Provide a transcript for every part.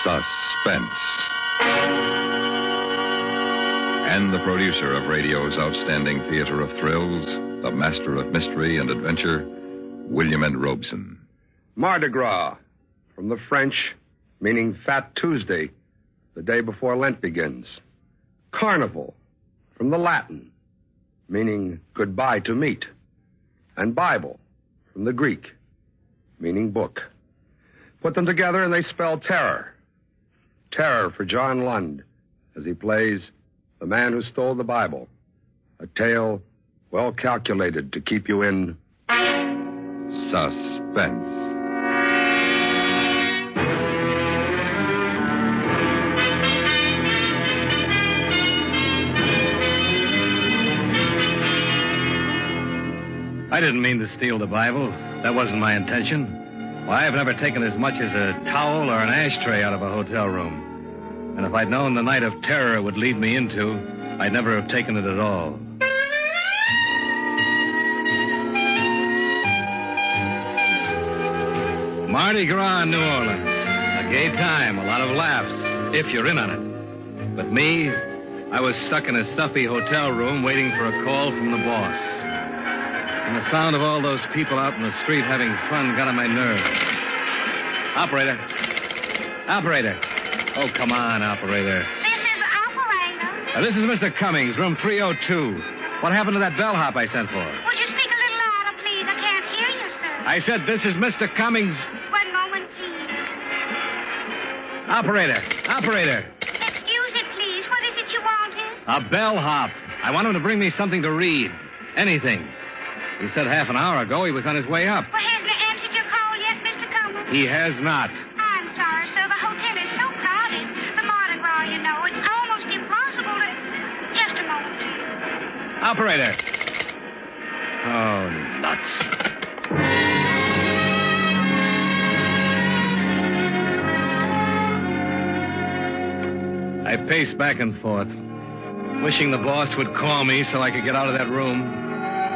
Suspense. And the producer of radio's outstanding theater of thrills, the master of mystery and adventure, William N. Robeson. Mardi Gras, from the French, meaning Fat Tuesday, the day before Lent begins. Carnival, from the Latin, meaning goodbye to meat. And Bible, from the Greek, meaning book. Put them together and they spell terror. Terror for John Lund, as he plays The Man Who Stole the Bible, a tale well calculated to keep you in Suspense. I didn't mean to steal the Bible. That wasn't my intention. Why, I've never taken as much as a towel or an ashtray out of a hotel room. And if I'd known the night of terror it would lead me into, I'd never have taken it at all. Mardi Gras in New Orleans. A gay time, a lot of laughs, if you're in on it. But me, I was stuck in a stuffy hotel room waiting for a call from the boss. And the sound of all those people out in the street having fun got on my nerves. Operator. Operator. Oh, come on, operator. This is operator. This is Mr. Cummings, room 302. What happened to that bellhop I sent for? Would you speak a little louder, please? I can't hear you, sir. I said this is Mr. Cummings. One moment, please. Operator. Operator. Excuse it, please. What is it you wanted? A bellhop. I want him to bring me something to read. Anything. He said half an hour ago he was on his way up. Well, hasn't he answered your call yet, Mr. Cummings? He has not. I'm sorry, sir. The hotel is so crowded. The Mardi Gras, you know. It's almost impossible to... Just a moment, please. Operator. Oh, nuts. I paced back and forth, wishing the boss would call me so I could get out of that room.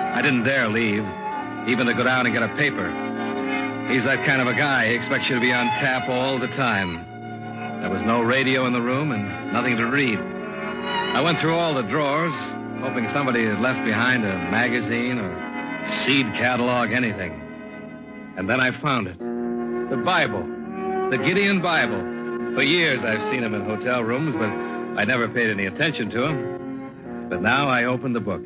I didn't dare leave, even to go down and get a paper. He's that kind of a guy. He expects you to be on tap all the time. There was no radio in the room and nothing to read. I went through all the drawers, hoping somebody had left behind a magazine or seed catalog, anything. And then I found it. The Bible. The Gideon Bible. For years I've seen him in hotel rooms, but I never paid any attention to him. But now I opened the book.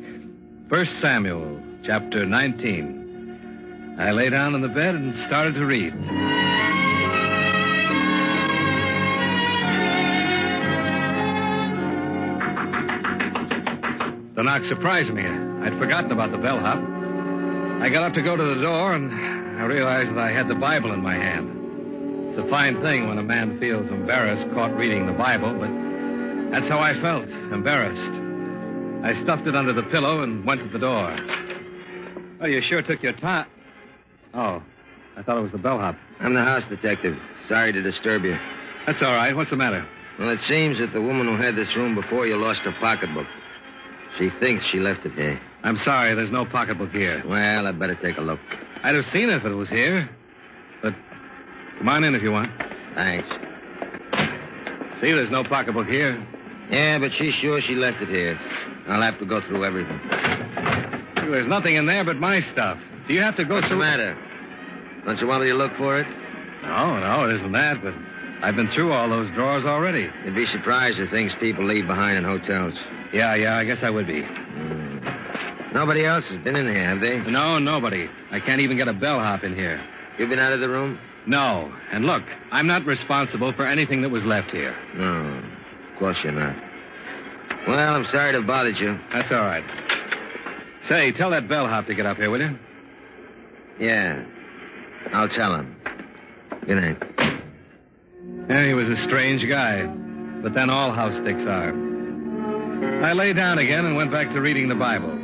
1 Samuel, chapter 19. I lay down in the bed and started to read. The knock surprised me. I'd forgotten about the bellhop. I got up to go to the door, and I realized that I had the Bible in my hand. It's a fine thing when a man feels embarrassed caught reading the Bible, but that's how I felt, embarrassed. I stuffed it under the pillow and went to the door. Oh, you sure took your time. Oh, I thought it was the bellhop. I'm the house detective. Sorry to disturb you. That's all right. What's the matter? Well, it seems that the woman who had this room before you lost her pocketbook. She thinks she left it here. I'm sorry, there's no pocketbook here. Well, I'd better take a look. I'd have seen it if it was here. But come on in if you want. Thanks. See, there's no pocketbook here. Yeah, but she's sure she left it here. I'll have to go through everything. There's nothing in there but my stuff. Do you have to go What's through... the matter? Don't you want me to look for it? No, it isn't that, but I've been through all those drawers already. You'd be surprised at things people leave behind in hotels. Yeah, I guess I would be. Nobody else has been in here, have they? No, nobody. I can't even get a bellhop in here. You've been out of the room? No. And look, I'm not responsible for anything that was left here. No, of course you're not. Well, I'm sorry to have bothered you. That's all right. Say, tell that bellhop to get up here, will you? Yeah, I'll tell him. Good night. Yeah, he was a strange guy. But then all house sticks are. I lay down again and went back to reading the Bible.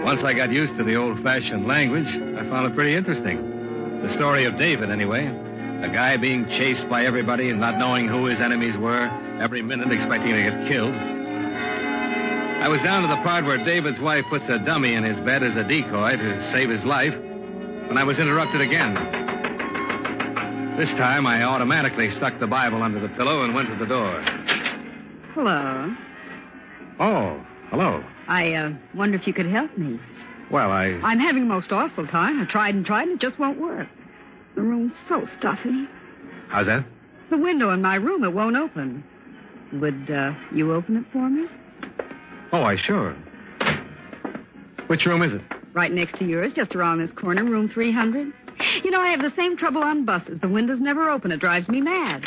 Once I got used to the old-fashioned language, I found it pretty interesting. The story of David, anyway. A guy being chased by everybody and not knowing who his enemies were, every minute expecting to get killed. I was down to the part where David's wife puts a dummy in his bed as a decoy to save his life when I was interrupted again. This time, I automatically stuck the Bible under the pillow and went to the door. Hello. Oh, hello. I wonder if you could help me. Well, I'm having a most awful time. I tried and it just won't work. The room's so stuffy. How's that? The window in my room, it won't open. Would you open it for me? Oh, sure. Which room is it? Right next to yours, just around this corner, room 300. You know, I have the same trouble on buses. The windows never open. It drives me mad.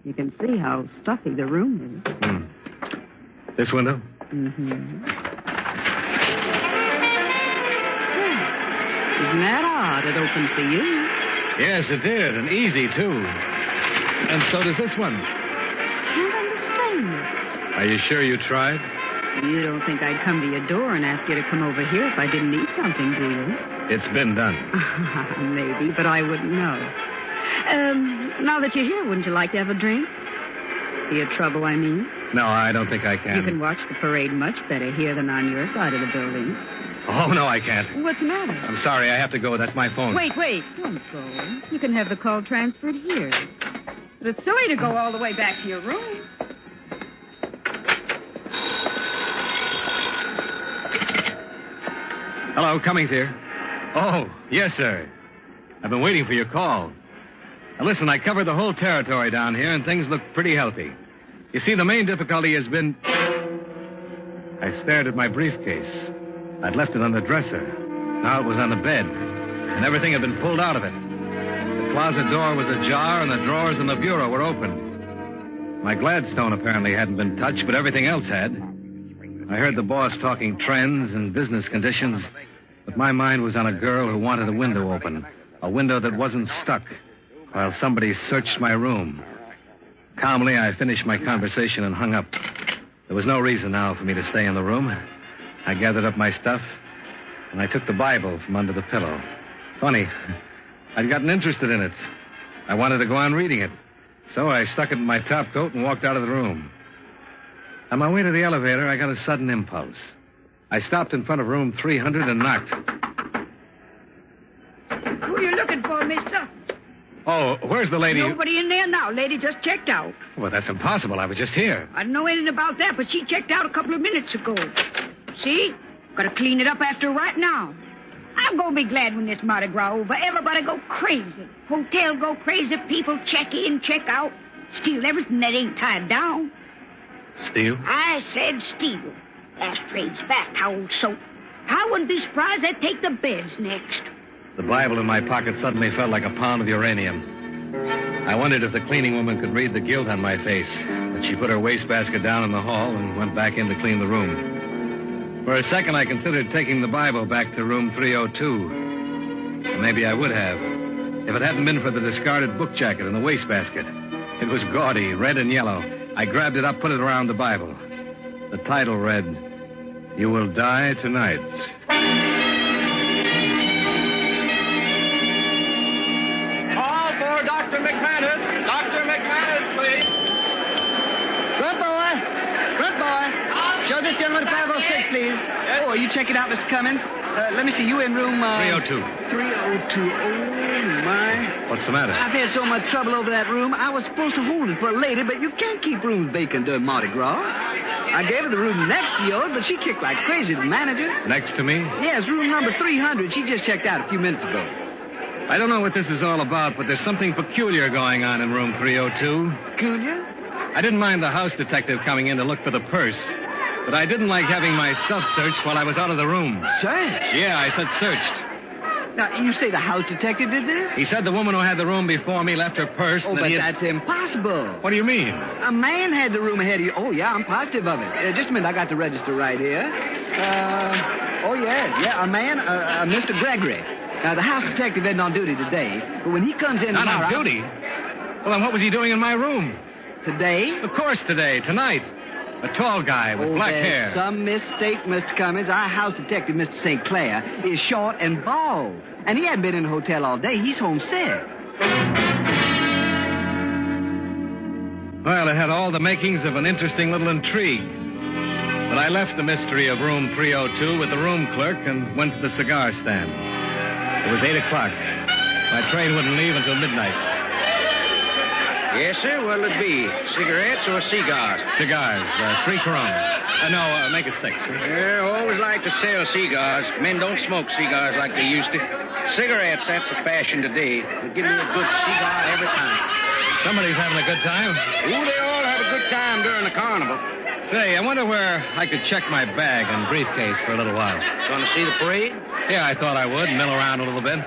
You can see how stuffy the room is. This window? Mm-hmm. Isn't that odd? It opened for you. Yes, it did, and easy, too. And so does this one. Can't understand it. Are you sure you tried? You don't think I'd come to your door and ask you to come over here if I didn't need something, do you? It's been done. Maybe, but I wouldn't know. Now that you're here, wouldn't you like to have a drink? See your trouble, I mean? No, I don't think I can. You can watch the parade much better here than on your side of the building. Oh, no, I can't. What's the matter? I'm sorry, I have to go. That's my phone. Wait. Don't go. You can have the call transferred here. But it's silly to go all the way back to your room. Hello, Cummings here. Oh, yes, sir. I've been waiting for your call. Now, listen, I covered the whole territory down here, and things look pretty healthy. You see, the main difficulty has been... I stared at my briefcase. I'd left it on the dresser. Now it was on the bed, and everything had been pulled out of it. The closet door was ajar, and the drawers in the bureau were open. My Gladstone apparently hadn't been touched, but everything else had. I heard the boss talking trends and business conditions, but my mind was on a girl who wanted a window open, a window that wasn't stuck, while somebody searched my room. Calmly, I finished my conversation and hung up. There was no reason now for me to stay in the room. I gathered up my stuff, and I took the Bible from under the pillow. Funny, I'd gotten interested in it. I wanted to go on reading it, so I stuck it in my top coat and walked out of the room. On my way to the elevator, I got a sudden impulse. I stopped in front of room 300 and knocked. Who are you looking for, mister? Oh, where's the lady? Nobody in there now. Lady just checked out. Well, that's impossible. I was just here. I don't know anything about that, but she checked out a couple of minutes ago. See? Gotta clean it up after right now. I'm gonna be glad when this Mardi Gras over. Everybody go crazy. Hotel go crazy. People check in, check out. Steal everything that ain't tied down. Steal? I said steal. Ashtrays, bath towels, soap. I wouldn't be surprised they'd take the beds next. The Bible in my pocket suddenly felt like a pound of uranium. I wondered if the cleaning woman could read the guilt on my face, but she put her wastebasket down in the hall and went back in to clean the room. For a second, I considered taking the Bible back to room 302. Maybe I would have, if it hadn't been for the discarded book jacket in the wastebasket. It was gaudy, red and yellow. I grabbed it up, put it around the Bible. The title read, "You Will Die Tonight." Call for Dr. McManus. Dr. McManus, please. Good boy. Show this gentleman 506, please. Oh, you check it out, Mr. Cummins. Let me see. You in room... 302. 302. Oh, my. What's the matter? I've had so much trouble over that room. I was supposed to hold it for a lady, but you can't keep rooms vacant during Mardi Gras. I gave her the room next to yours, but she kicked like crazy, the manager. Next to me? Yes, room number 300. She just checked out a few minutes ago. I don't know what this is all about, but there's something peculiar going on in room 302. Peculiar? I didn't mind the house detective coming in to look for the purse, but I didn't like having my stuff searched while I was out of the room. Searched? Yeah, I said searched. Now, you say the house detective did this? He said the woman who had the room before me left her purse. Oh, and but that that's impossible. What do you mean? A man had the room ahead of you. Oh, yeah, I'm positive of it. Just a minute, I got the register right here. A man, Mr. Gregory. The house detective isn't on duty today, but when he comes in Not tomorrow... on duty? Well, then what was he doing in my room? Today? Of course today, tonight. A tall guy with black there's hair. Some mistake, Mr. Cummins. Our house detective, Mr. St. Clair, is short and bald. And he hadn't been in the hotel all day. He's homesick. Well, it had all the makings of an interesting little intrigue. But I left the mystery of room 302 with the room clerk and went to the cigar stand. It was 8 o'clock. My train wouldn't leave until midnight. Yes, sir. What'll it be? Cigarettes or cigars? Cigars. 3 Coronas. No, make it 6. Yeah, always like to sell cigars. Men don't smoke cigars like they used to. Cigarettes, that's the fashion today. They give me a good cigar every time. Somebody's having a good time. Ooh, they all have a good time during the carnival. Say, I wonder where I could check my bag and briefcase for a little while. Going to see the parade? Yeah, I thought I would. Mill around a little bit.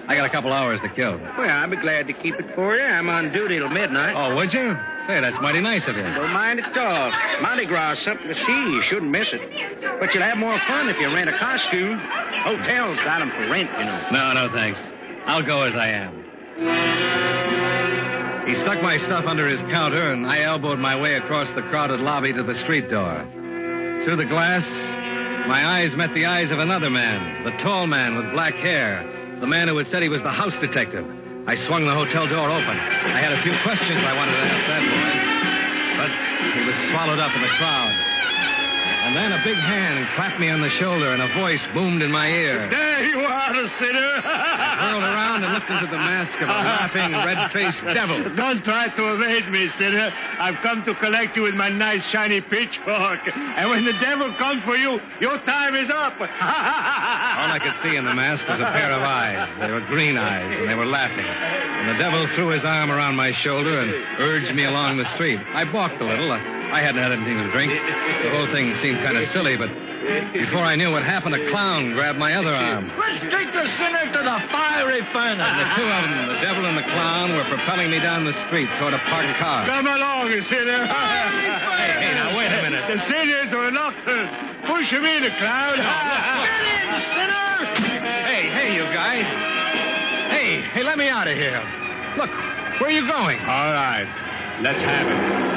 I got a couple hours to kill. Well, I'd be glad to keep it for you. I'm on duty till midnight. Oh, would you? Say, that's mighty nice of you. Don't mind at all. Mardi Gras is something to see. You shouldn't miss it. But you'll have more fun if you rent a costume. Hotels got them for rent, you know. No, thanks. I'll go as I am. He stuck my stuff under his counter, and I elbowed my way across the crowded lobby to the street door. Through the glass, my eyes met the eyes of another man, the tall man with black hair, the man who had said he was the house detective. I swung the hotel door open. I had a few questions I wanted to ask that boy, but he was swallowed up in the crowd. And then a big hand clapped me on the shoulder, and a voice boomed in my ear. There you are, sinner. I whirled around and looked into the mask of a laughing, red-faced devil. Don't try to evade me, sinner. I've come to collect you with my nice, shiny pitchfork. And when the devil comes for you, your time is up. All I could see in the mask was a pair of eyes. They were green eyes, and they were laughing. And the devil threw his arm around my shoulder and urged me along the street. I balked a little. I hadn't had anything to drink. The whole thing seemed kind of silly, but before I knew what happened, a clown grabbed my other arm. Let's take the sinner to the fiery furnace. And the two of them, the devil and the clown, were propelling me down the street toward a parked car. Come along, sinner. Hey, now, wait a minute. The sinners are locked. Push him in, the clown. Get in, sinner. Hey, you guys. Hey, let me out of here. Look, where are you going? All right, let's have it.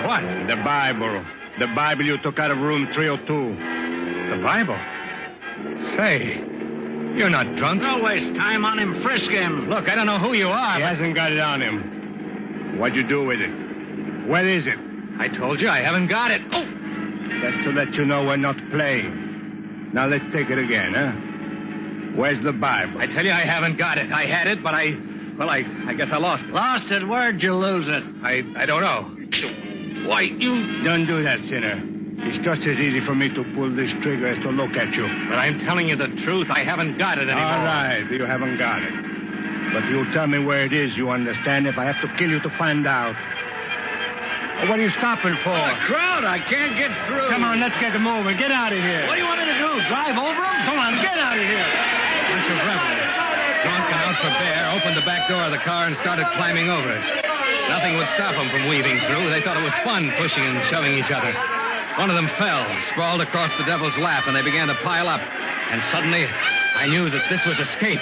What? The Bible. The Bible you took out of room 302. The Bible? Say, you're not drunk. Don't waste time on him. Frisk him. Look, I don't know who you are. He but... hasn't got it on him. What'd you do with it? Where is it? I told you I haven't got it. Oh! That's to let you know we're not playing. Now let's take it again, huh? Where's the Bible? I tell you I haven't got it. I had it, but I guess I lost it. Lost it? Where'd you lose it? I don't know. Why, you... Don't do that, sinner. It's just as easy for me to pull this trigger as to look at you. But I'm telling you the truth. I haven't got it anymore. All right, you haven't got it. But you'll tell me where it is, you understand, if I have to kill you to find out. What are you stopping for? The crowd, I can't get through. Come on, let's get moving. Get out of here. What do you want me to do? Drive over them? Come on, get out of here. A bunch of rebels, drunk and out for bear, opened the back door of the car and started climbing over us. Nothing would stop them from weaving through. They thought it was fun pushing and shoving each other. One of them fell, sprawled across the devil's lap, and they began to pile up. And suddenly, I knew that this was escape.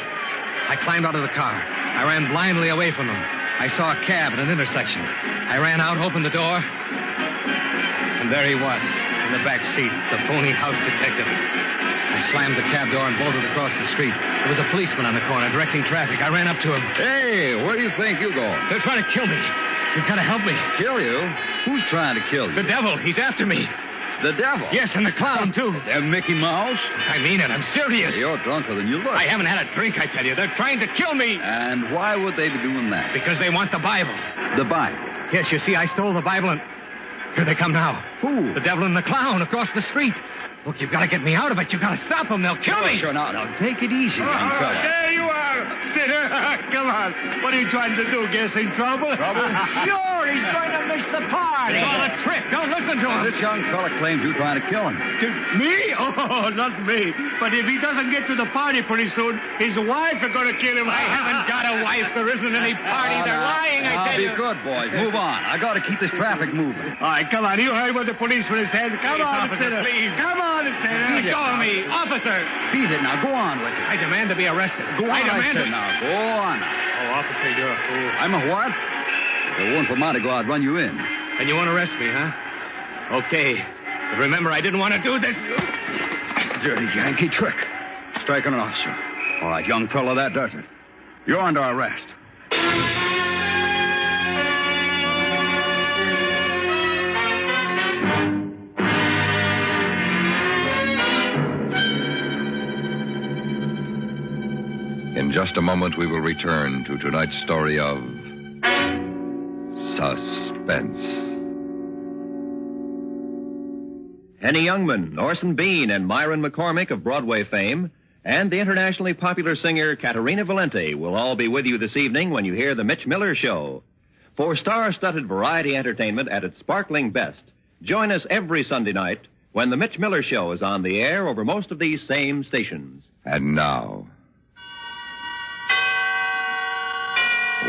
I climbed out of the car. I ran blindly away from them. I saw a cab at an intersection. I ran out, opened the door, and there he was, in the back seat, the phony house detective. I slammed the cab door and bolted across the street. There was a policeman on the corner directing traffic. I ran up to him. Hey, where do you think you're going? They're trying to kill me. You've got to help me. Kill you? Who's trying to kill you? The devil. He's after me. The devil? Yes, and the clown, too. And Mickey Mouse? I mean it. I'm serious. You're drunker than you look. I haven't had a drink, I tell you. They're trying to kill me. And why would they be doing that? Because they want the Bible. The Bible? Yes, you see, I stole the Bible, and here they come now. Who? The devil and the clown across the street. Look, you've got to get me out of it. You've got to stop them. They'll kill me. Sure, now, take it easy, young fella. There you are, sinner. Come on. What are you trying to do? Get us in trouble? Trouble? Sure, he's going to miss the party. It's all a trick. Don't listen to him. This young fella claims you're trying to kill him. Me? Oh, not me. But if he doesn't get to the party pretty soon, his wife is going to kill him. I haven't got a wife. There isn't any party. They're lying, I tell you. Be good, boys. Move on. I got to keep this traffic moving. All right, come on. You heard what the policeman said. Come on, officer, sinner. please. Come on, sinner. Let go of me. Officer. Beat it now. Go on with it. I demand to be arrested. Go on, I demand said it. now. Go on. Oh, officer, you're a fool. I'm a what? If it weren't for Mardi Gras, I'd run you in. And you want to arrest me, huh? Okay. But remember, I didn't want to do this. Dirty Yankee trick. Striking an officer. All right, young fellow, that does it. You're under arrest. In just a moment, we will return to tonight's story of Suspense. Henny Youngman, Orson Bean, and Myron McCormick of Broadway fame, and the internationally popular singer Caterina Valente will all be with you this evening when you hear The Mitch Miller Show. For star-studded variety entertainment at its sparkling best, join us every Sunday night when The Mitch Miller Show is on the air over most of these same stations. And now,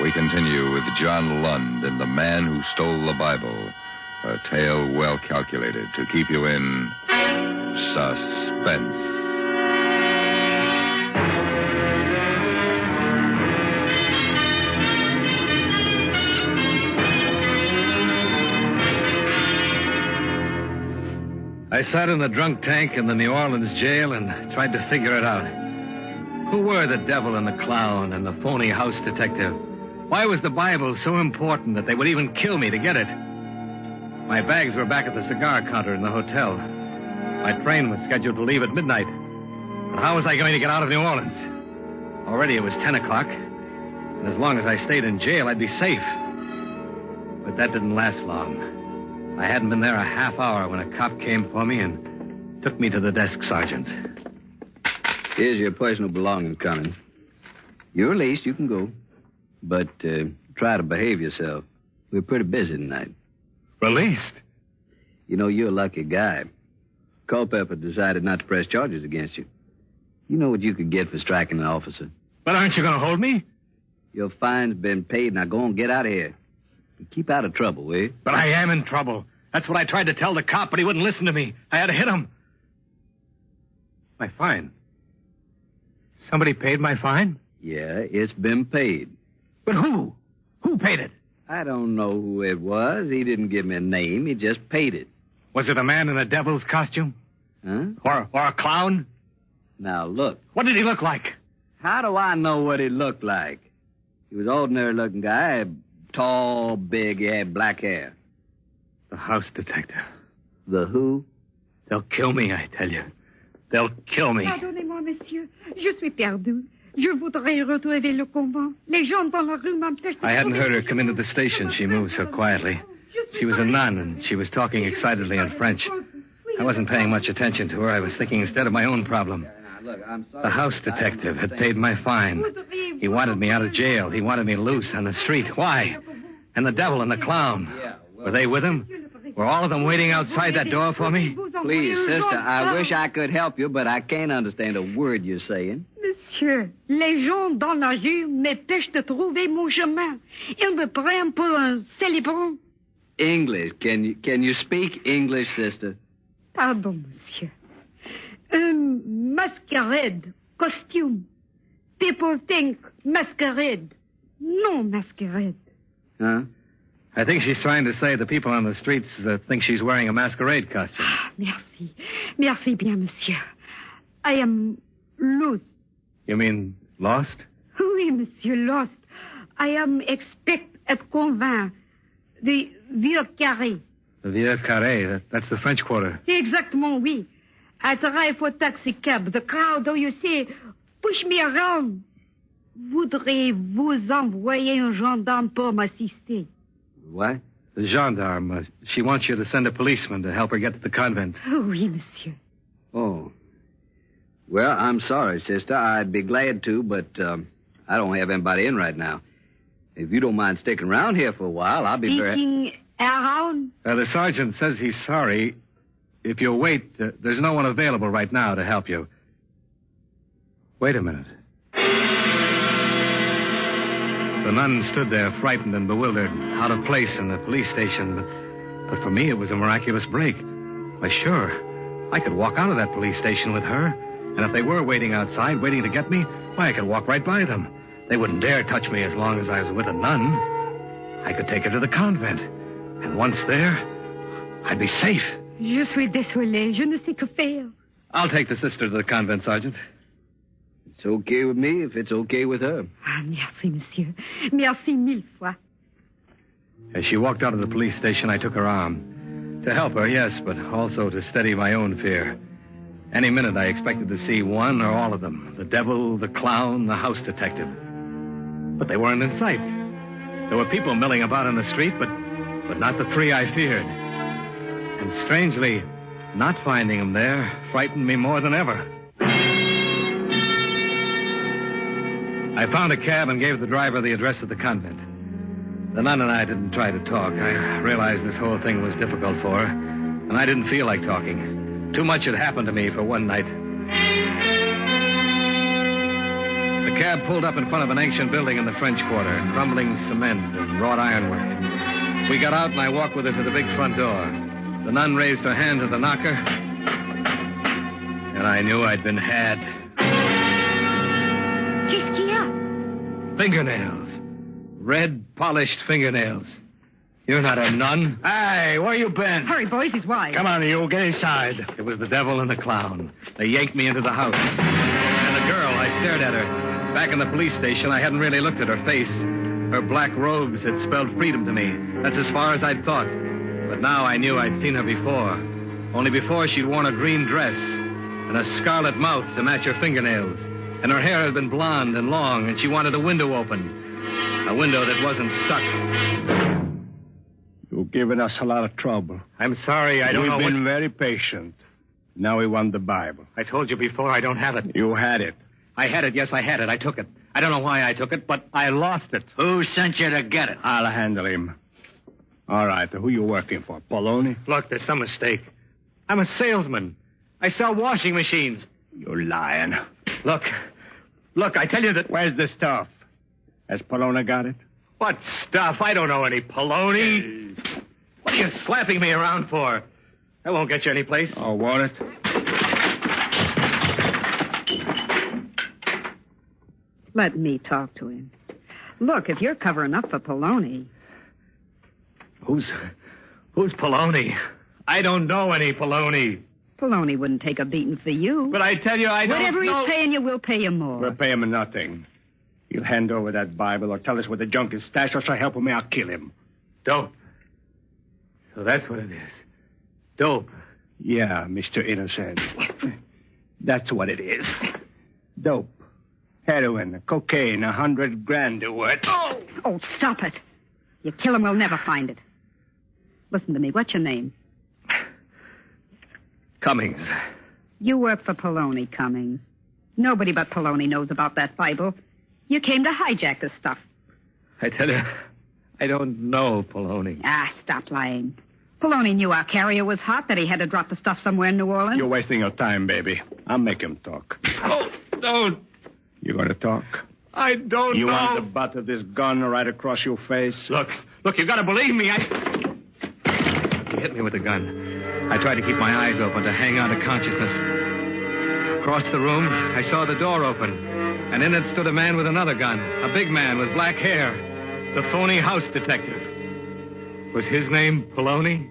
we continue with John Lund in The Man Who Stole the Bible, a tale well calculated to keep you in suspense. I sat in the drunk tank in the New Orleans jail and tried to figure it out. Who were the devil and the clown and the phony house detective? Why was the Bible so important that they would even kill me to get it? My bags were back at the cigar counter in the hotel. My train was scheduled to leave at midnight. But how was I going to get out of New Orleans? Already it was 10 o'clock, and as long as I stayed in jail, I'd be safe. But that didn't last long. I hadn't been there a half hour when a cop came for me and took me to the desk, Sergeant. Here's your personal belongings, Cummings. You're released. You can go. But try to behave yourself. We're pretty busy tonight. Released? You know, you're a lucky guy. Culpepper decided not to press charges against you. You know what you could get for striking an officer. But aren't you going to hold me? Your fine's been paid. Now go and get out of here. Keep out of trouble, will you? But I am in trouble. That's what I tried to tell the cop, but he wouldn't listen to me. I had to hit him. My fine. Somebody paid my fine? Yeah, it's been paid. But who? Who paid it? I don't know who it was. He didn't give me a name. He just paid it. Was it a man in a devil's costume? Huh? Or a clown? Now, look. What did he look like? How do I know what he looked like? He was an ordinary-looking guy. Tall, big, he had black hair. The house detective. The who? They'll kill me, I tell you. They'll kill me. Pardonnez-moi, monsieur. Je suis perdu. Je voudrais retrouver le convent. Les gens dans la rue m'empêchent de... I hadn't heard her come into the station. She moved so quietly. She was a nun, and she was talking excitedly in French. I wasn't paying much attention to her. I was thinking instead of my own problem. The house detective had paid my fine. He wanted me out of jail. He wanted me loose on the street. Why? And the devil and the clown. Were they with him? Were all of them waiting outside that door for me? Please, sister, I wish I could help you, but I can't understand a word you're saying. Monsieur, les gens dans la rue m'empêchent de trouver mon chemin. Ils me prennent pour un célébrant. English. Can you speak English, sister? Pardon, monsieur. Masquerade, costume. People think masquerade. No masquerade. Huh? I think she's trying to say the people on the streets think she's wearing a masquerade costume. Merci. Merci bien, monsieur. I am loose. You mean lost? Oui, monsieur, lost. I am expect at convent. The Vieux Carré. The Vieux Carré, that's the French Quarter. Exactement, oui. I drive for taxi cab. The crowd, though you say, push me around. Voudriez-vous envoyer un gendarme pour m'assister? What? The gendarme. She wants you to send a policeman to help her get to the convent. Oh, oui, monsieur. Oh. Well, I'm sorry, sister. I'd be glad to, but I don't have anybody in right now. If you don't mind sticking around here for a while, I'll be very... Sticking around? The sergeant says he's sorry. If you'll wait, there's no one available right now to help you. Wait a minute. The nun stood there, frightened and bewildered, out of place in the police station. But for me, it was a miraculous break. Why, sure, I could walk out of that police station with her. And if they were waiting outside, waiting to get me, why, I could walk right by them. They wouldn't dare touch me as long as I was with a nun. I could take her to the convent. And once there, I'd be safe. Je suis désolé. Je ne sais que faire. I'll take the sister to the convent, Sergeant. It's okay with me if it's okay with her. Ah, merci, monsieur. Merci mille fois. As she walked out of the police station, I took her arm. To help her, yes, but also to steady my own fear. Any minute, I expected to see one or all of them. The devil, the clown, the house detective. But they weren't in sight. There were people milling about in the street, but but not the three I feared. And strangely, not finding him there frightened me more than ever. I found a cab and gave the driver the address of the convent. The nun and I didn't try to talk. I realized this whole thing was difficult for her, and I didn't feel like talking. Too much had happened to me for one night. The cab pulled up in front of an ancient building in the French Quarter, crumbling cement and wrought ironwork. We got out and I walked with her to the big front door. The nun raised her hand to the knocker, and I knew I'd been had. Qu'est-ce qu'il y a? Fingernails. Red, polished fingernails. You're not a nun. Hey, where you been? Hurry, boys, he's wise. Come on, you. Get inside. It was the devil and the clown. They yanked me into the house. And the girl, I stared at her. Back in the police station, I hadn't really looked at her face. Her black robes had spelled freedom to me. That's as far as I'd thought. But now I knew I'd seen her before. Only before she'd worn a green dress and a scarlet mouth to match her fingernails. And her hair had been blonde and long, and she wanted a window open. A window that wasn't stuck. You've given us a lot of trouble. I'm sorry, I don't know We've been very patient. Now we want the Bible. I told you before, I don't have it. You had it. I had it, yes, I had it. I took it. I don't know why I took it, but I lost it. Who sent you to get it? I'll handle him. All right, who you working for? Poloni? Look, there's some mistake. I'm a salesman. I sell washing machines. You're lying. Look, I tell you that... Where's the stuff? Has Poloni got it? What stuff? I don't know any Poloni. What are you slapping me around for? That won't get you any place. Oh, won't it? Let me talk to him. Look, if you're covering up for Poloni... Who's Poloni? I don't know any Poloni. Poloni wouldn't take a beating for you. But I tell you, I don't Whatever know... he's paying you, we'll pay you more. We'll pay him nothing. He'll hand over that Bible or tell us where the junk is stashed, or try helping me, I'll kill him. Dope. So that's what it is. Dope. Yeah, Mr. Innocent. That's what it is. Dope. Heroin, cocaine, 100 grand worth. Oh, stop it. You kill him, we'll never find it. Listen to me. What's your name? Cummings. You work for Poloni, Cummings. Nobody but Poloni knows about that Bible. You came to hijack the stuff. I tell you, I don't know Poloni. Ah, stop lying. Poloni knew our carrier was hot, that he had to drop the stuff somewhere in New Orleans. You're wasting your time, baby. I'll make him talk. Oh, don't. You going to talk? I don't You know. want the butt of this gun right across your face? Look, you've got to believe me. He hit me with the gun. I tried to keep my eyes open, to hang on to consciousness. Across the room, I saw the door open, and in it stood a man with another gun, a big man with black hair, the phony house detective. Was his name Poloni?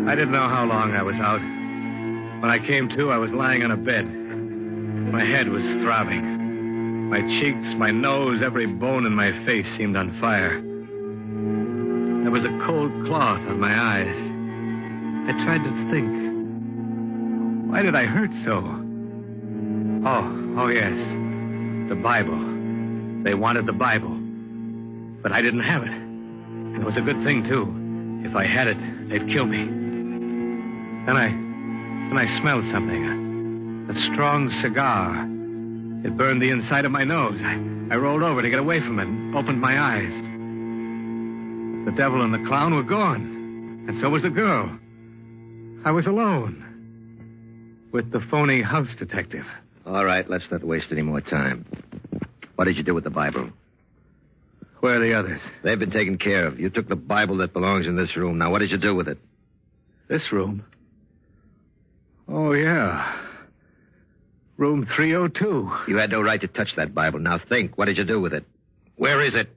I didn't know how long I was out. When I came to, I was lying on a bed. My head was throbbing. My cheeks, my nose, every bone in my face seemed on fire. There was a cold cloth on my eyes. I tried to think. Why did I hurt so? Oh, yes. The Bible. They wanted the Bible. But I didn't have it. And it was a good thing, too. If I had it, they'd kill me. Then I smelled something. A strong cigar. It burned the inside of my nose. I rolled over to get away from it and opened my eyes. The devil and the clown were gone. And so was the girl. I was alone. With the phony house detective. All right, let's not waste any more time. What did you do with the Bible? Where are the others? They've been taken care of. You took the Bible that belongs in this room. Now, what did you do with it? This room? Oh, yeah. Room 302. You had no right to touch that Bible. Now think, what did you do with it? Where is it?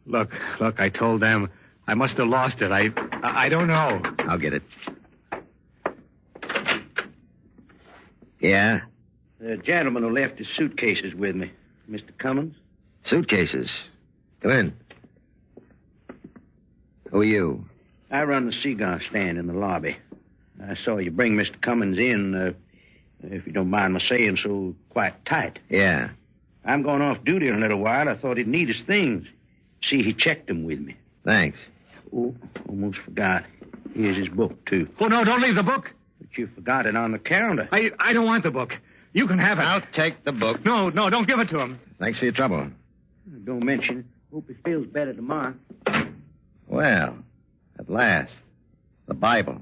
Look, I told them I must have lost it. I don't know. I'll get it. Yeah? The gentleman who left his suitcases with me. Mr. Cummins? Suitcases? Come in. Who are you? I run the cigar stand in the lobby. I saw you bring Mr. Cummins in. If you don't mind my saying so, quite tight. Yeah. I'm going off duty in a little while. I thought he'd need his things. See, he checked them with me. Thanks. Oh, almost forgot. Here's his book, too. Oh, no, don't leave the book. But you forgot it on the counter. I don't want the book. You can have it. I'll take the book. No, don't give it to him. Thanks for your trouble. Don't mention it. Hope he feels better tomorrow. Well, at last, the Bible.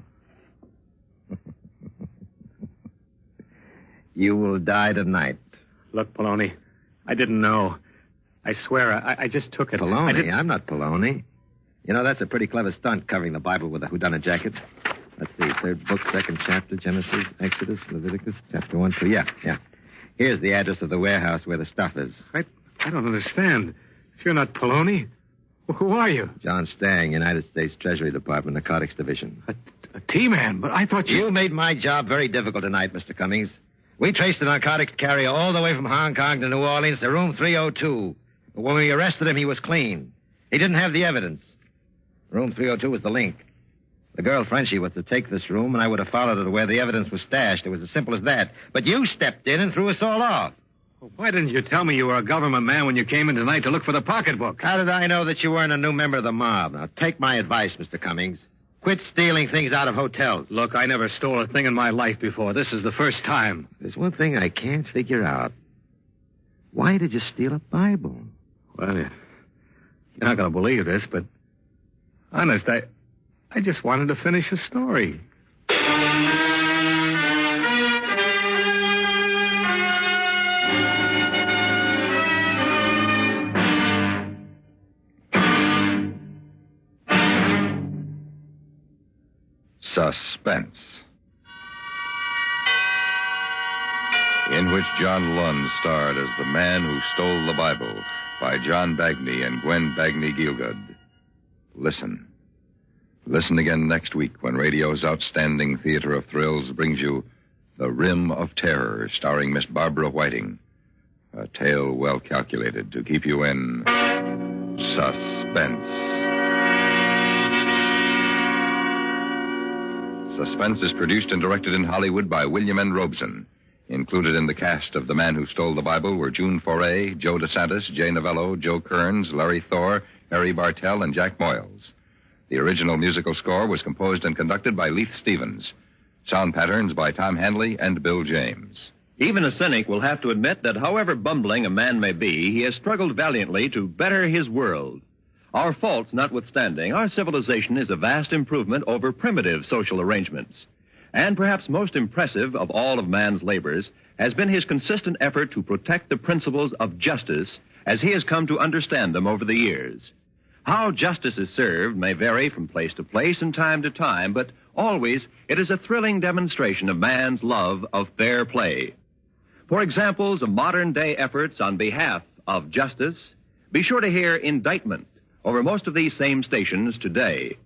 You will die tonight. Look, Poloni, I didn't know. I swear, I just took it. Poloni? I'm not Poloni. You know, that's a pretty clever stunt, covering the Bible with a whodunit jacket. Let's see, 3rd book, 2nd chapter, Genesis, Exodus, Leviticus, chapter 1, 2. Yeah. Here's the address of the warehouse where the stuff is. I don't understand. If you're not Poloni, who are you? John Stang, United States Treasury Department, Narcotics Division. A T-man, but I thought you... You made my job very difficult tonight, Mr. Cummings. We traced the narcotics carrier all the way from Hong Kong to New Orleans to room 302. But when we arrested him, he was clean. He didn't have the evidence. Room 302 was the link. The girl Frenchie was to take this room, and I would have followed her to where the evidence was stashed. It was as simple as that. But you stepped in and threw us all off. Well, why didn't you tell me you were a government man when you came in tonight to look for the pocketbook? How did I know that you weren't a new member of the mob? Now, take my advice, Mr. Cummings. Quit stealing things out of hotels. Look, I never stole a thing in my life before. This is the first time. There's one thing I can't figure out. Why did you steal a Bible? Well, you're not going to believe this, but honest, I just wanted to finish the story. Suspense. In which John Lund starred as The Man Who Stole the Bible by John Bagney and Gwen Bagney Gielgud. Listen. Listen again next week when radio's outstanding theater of thrills brings you The Rim of Terror, starring Miss Barbara Whiting. A tale well calculated to keep you in suspense. Suspense is produced and directed in Hollywood by William N. Robeson. Included in the cast of The Man Who Stole the Bible were June Foray, Joe DeSantis, Jay Novello, Joe Kearns, Larry Thor, Harry Bartell, and Jack Moyles. The original musical score was composed and conducted by Leith Stevens. Sound patterns by Tom Hanley and Bill James. Even a cynic will have to admit that however bumbling a man may be, he has struggled valiantly to better his world. Our faults notwithstanding, our civilization is a vast improvement over primitive social arrangements. And perhaps most impressive of all of man's labors has been his consistent effort to protect the principles of justice as he has come to understand them over the years. How justice is served may vary from place to place and time to time, but always it is a thrilling demonstration of man's love of fair play. For examples of modern-day efforts on behalf of justice, be sure to hear Indictment over most of these same stations today.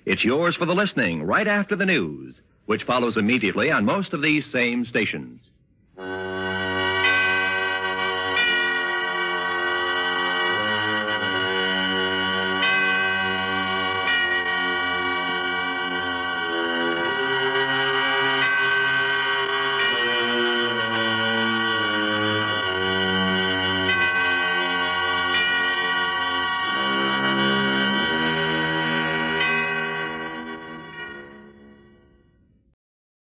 It's yours for the listening right after the news, which follows immediately on most of these same stations.